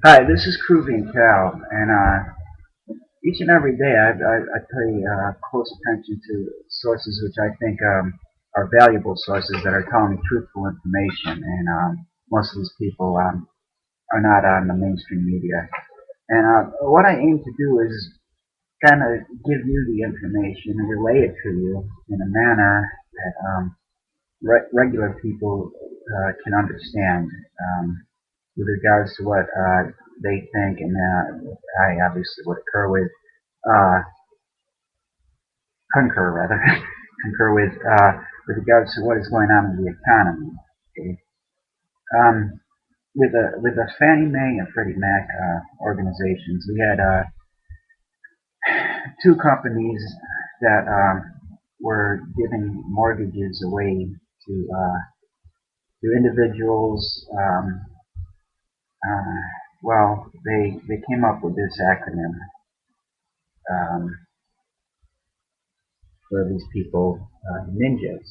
Hi, this is Kruvian Cal, and each and every day I pay close attention to sources which I think are valuable sources that are telling me truthful information, and most of these people are not on the mainstream media. And what I aim to do is kind of give you the information and relay it to you in a manner that regular people can understand. With regards to what they think, and I obviously would uh, concur, concur with regards to what is going on in the economy. Okay? Um, with the Fannie Mae and Freddie Mac organizations, we had two companies that were giving mortgages away to individuals. Uh, well, they came up with this acronym um, for these people, ninjas.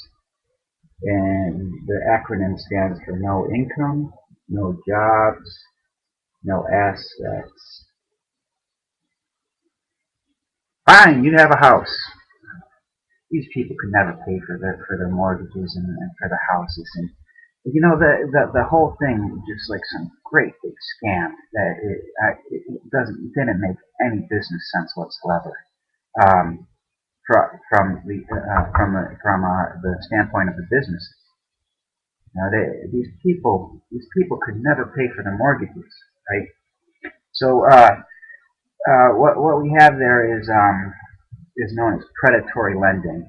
And the acronym stands for no income, no jobs, no assets. Fine, you have a house. These people could never pay for their mortgages and for the houses, and you know the whole thing just like some great big scam that it didn't make any business sense whatsoever. Um, from the standpoint of the business. Now, these people could never pay for their mortgages, right? So, what we have there is known as predatory lending.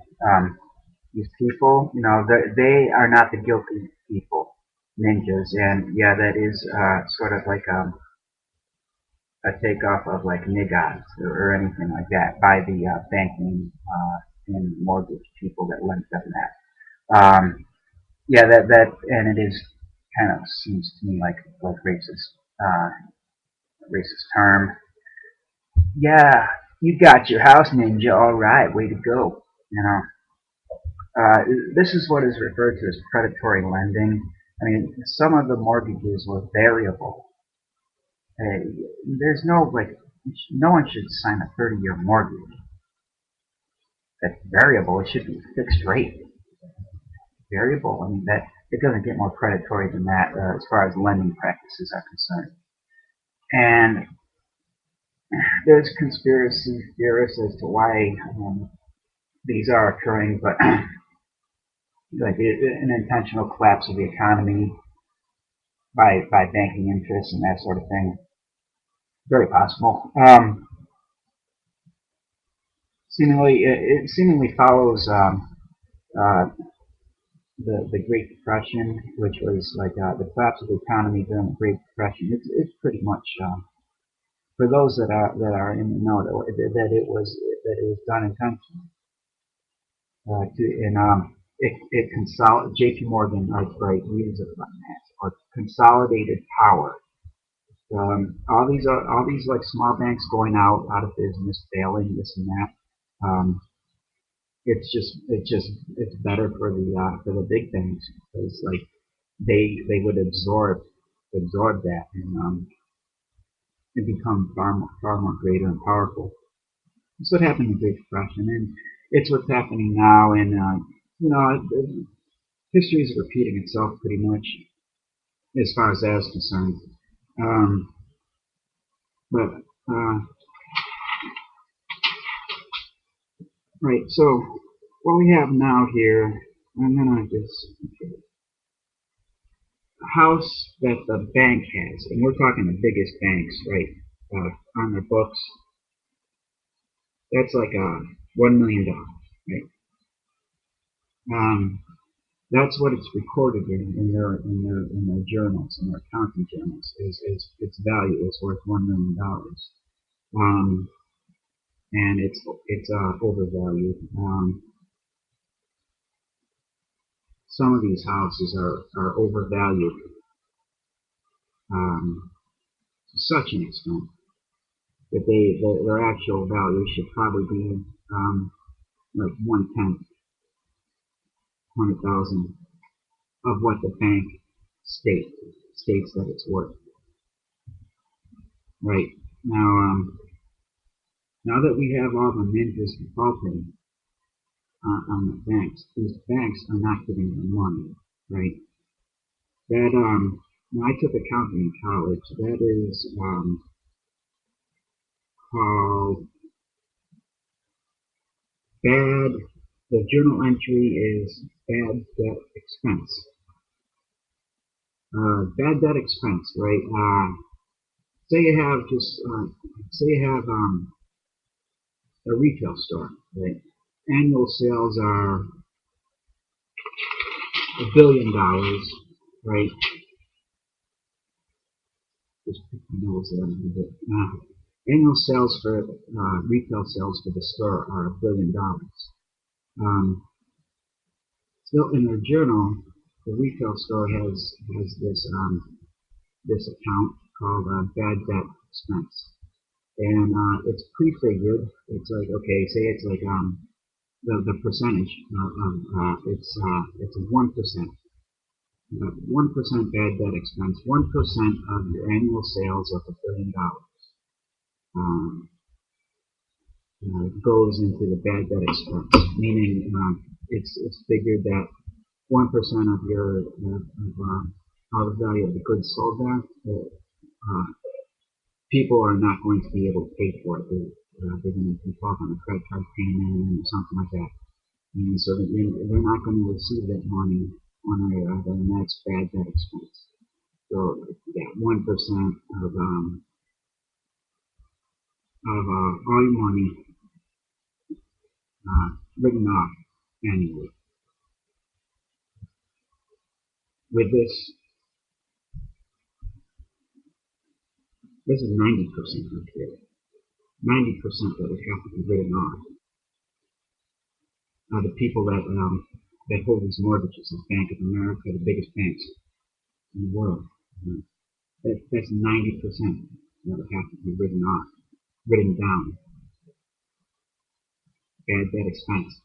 These people, they are not the guilty people, ninjas, and yeah, that is sort of like a takeoff of like niggas or anything like that by the banking and mortgage people that lend them that. Yeah, and it is kind of seems to me like uh, racist term. Yeah, you got your house, ninja. All right, way to go. You know, uh, this is what is referred to as predatory lending. I mean, some of the mortgages were variable. Uh, there's no like, no one should sign a 30-year mortgage that's variable. It should be fixed rate. Variable. I mean, that it doesn't get more predatory than that as far as lending practices are concerned. And there's conspiracy theorists as to why these are occurring, but like an intentional collapse of the economy by banking interests and that sort of thing, very possible. It seemingly follows uh, the Great Depression, which was like the collapse of the economy during the Great Depression. It's pretty much for those that are in the know that it was done intentionally it consolid J.P. Morgan readers of finance or consolidated power. All these like small banks going out of business, failing, this and that. Um, it's better for the big banks because like they would absorb that and become far more greater and powerful. That's what happened in the Great Depression, and it's what's happening now. And you know, history is repeating itself pretty much as far as that is concerned. Um, but right, so what we have now here, I'm gonna just okay, a house that the bank has, and we're talking the biggest banks, right, on their books. That's like $1 million, right? Um, that's what it's recorded in their journals, in their accounting journals. Is its value is worth $1 million, um, and it's overvalued. Some of these houses are overvalued to such an extent that their actual value should probably be like 1/10, 100,000 of what the bank states that it's worth. right? Now that we have all the ninjas defaulting on the banks, these banks are not giving them money, right? That now I took accounting in college. That is called bad. The journal entry is bad debt expense. Bad debt expense, right? Say you have a retail store, right? Annual sales are $1 billion, right? Just pick the nose there a little bit. Annual sales for retail sales for the store are $1 billion. Um, Still, in their journal, the retail store has this account called bad debt expense, and it's prefigured. It's like, okay, say it's like the percentage of it's 1%. 1% bad debt expense, 1% of your annual sales of $1 billion um, goes into the bad debt expense, meaning it's figured that 1% of your all the value of the goods sold there, people are not going to be able to pay for it. They're going to default on a credit card payment or something like that, and so they're not going to receive that money on their next bad debt expense. So yeah, 1% of all your money written off annually. With this is 90% right here. 90% that would have to be written off. The people that hold these mortgages, like Bank of America, the biggest banks in the world, that's 90% that would have to be written off, written down. Bad debt expense.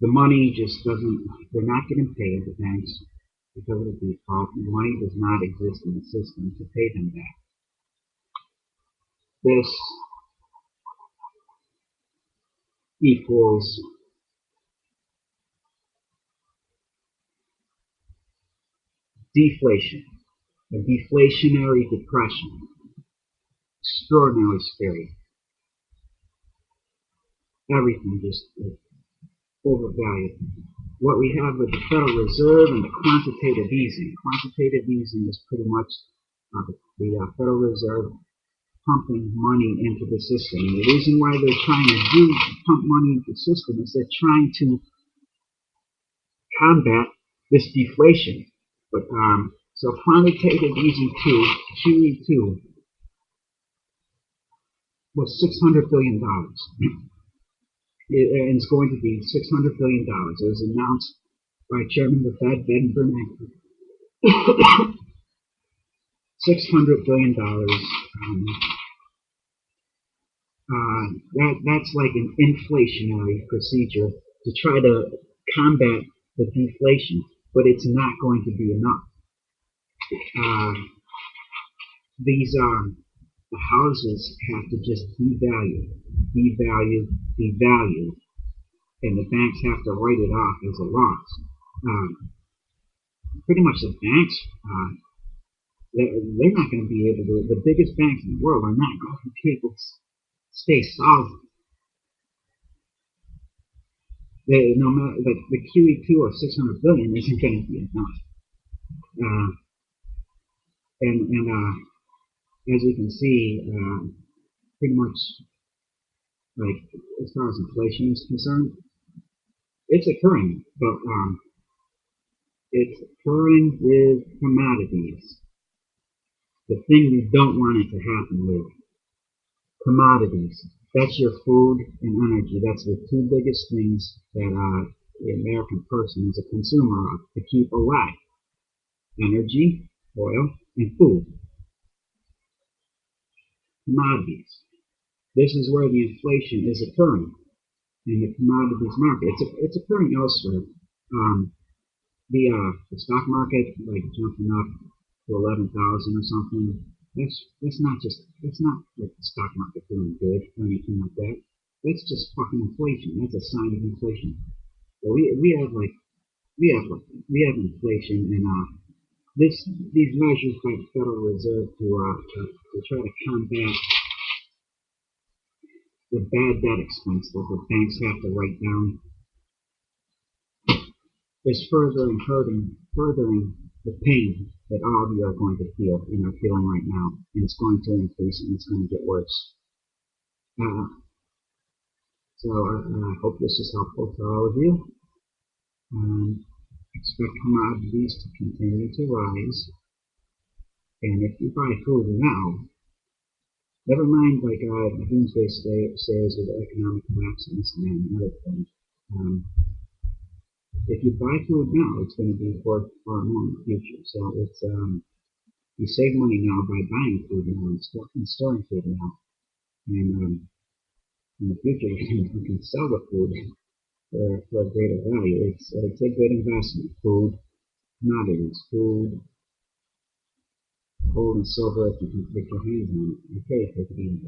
The money just doesn't. They're not getting paid. The banks, because of the default, the money does not exist in the system to pay them back. This equals deflation, a deflationary depression. Extraordinarily scary. Everything just overvalued. What we have with the Federal Reserve and the quantitative easing. Quantitative easing is pretty much the Federal Reserve pumping money into the system. And the reason why they're trying to pump money into the system is they're trying to combat this deflation. But so quantitative easing 2, QE2, was $600 billion. And it's going to be $600 billion. It was announced by Chairman of the Fed, Ben Bernanke. $600 billion. That's like an inflationary procedure to try to combat the deflation, but it's not going to be enough. The houses have to just devalue, and the banks have to write it off as a loss. Pretty much the banks, they're not going to be able to, the biggest banks in the world are not going to be able to stay solvent. No matter, like the QE2 of $600 billion isn't going to be enough. And as you can see, pretty much, like as far as inflation is concerned, it's occurring, but it's occurring with commodities. The thing you don't want it to happen with commodities. That's your food and energy. That's the two biggest things that the American person is a consumer of to keep alive. Energy, oil, and food. Commodities. This is where the inflation is occurring in the commodities market. It's occurring elsewhere. The stock market, like jumping up to 11,000 or something. That's not like the stock market doing good or anything like that. That's just fucking inflation. That's a sign of inflation. So we have inflation, and these measures by the Federal Reserve to try to combat the bad debt expense that the banks have to write down is furthering the pain that all of you are going to feel and are feeling right now, and it's going to increase and it's going to get worse. Uh, I hope this is helpful to all of you. Expect commodities to continue to rise, and if you buy food now, never mind like doomsday says or the economic collapse and this and another thing. If you buy food now, it's going to be worth far more in the future. So it's you save money now by buying food now and storing food now, and in the future you can sell the food for a greater value. It's a good investment. Food, commodities, food, gold and silver. If you can get your hands on it, okay, take it easy.